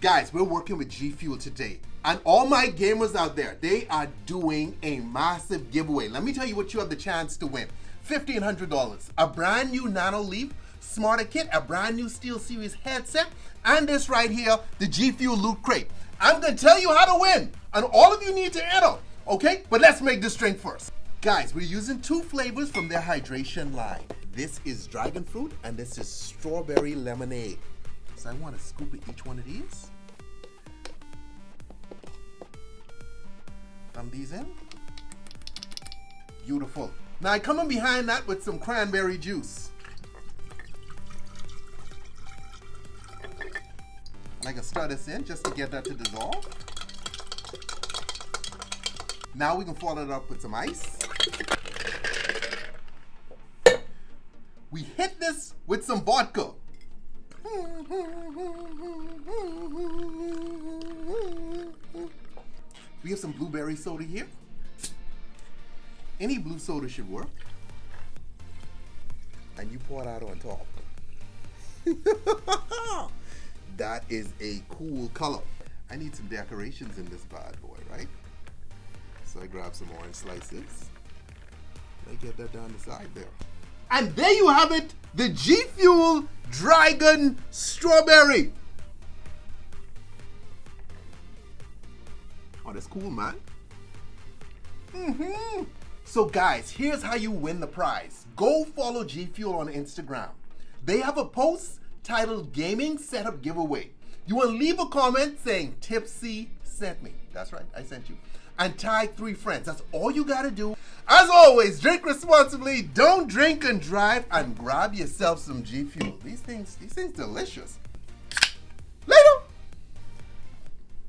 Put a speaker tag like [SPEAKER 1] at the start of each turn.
[SPEAKER 1] Guys, we're working with G Fuel today. And all my gamers out there, they are doing a massive giveaway. Let me tell you what you have the chance to win. $1,500, a brand new Nano Leaf Smarter Kit, a brand new SteelSeries headset, and this right here, the G Fuel Loot Crate. I'm gonna tell you how to win, and all of you need to enter, okay? But let's make this drink first. Guys, we're using 2 flavors from their hydration line. This is dragon fruit, and this is strawberry lemonade. So I wanna scoop at each one of these. Thumb these in. Beautiful. Now I come in behind that with some cranberry juice. And I can stir this in just to get that to dissolve. Now we can follow it up with some ice. We hit this with some vodka. We have some blueberry soda here. Any blue soda should work. And you pour it out on top. That is a cool color. I need some decorations in this bad boy, right? So I grab some orange slices. I get that down the side there. And there you have it, the G Fuel Dragon Strawberry. Oh, that's cool, man. So guys, here's how you win the prize. Go follow G Fuel on Instagram. They have a post titled Gaming Setup Giveaway. You want to leave a comment saying Tipsy sent me. That's right, I sent you. And tag 3 friends. That's all you gotta do. As always, drink responsibly, don't drink and drive, and grab yourself some G Fuel. These things delicious.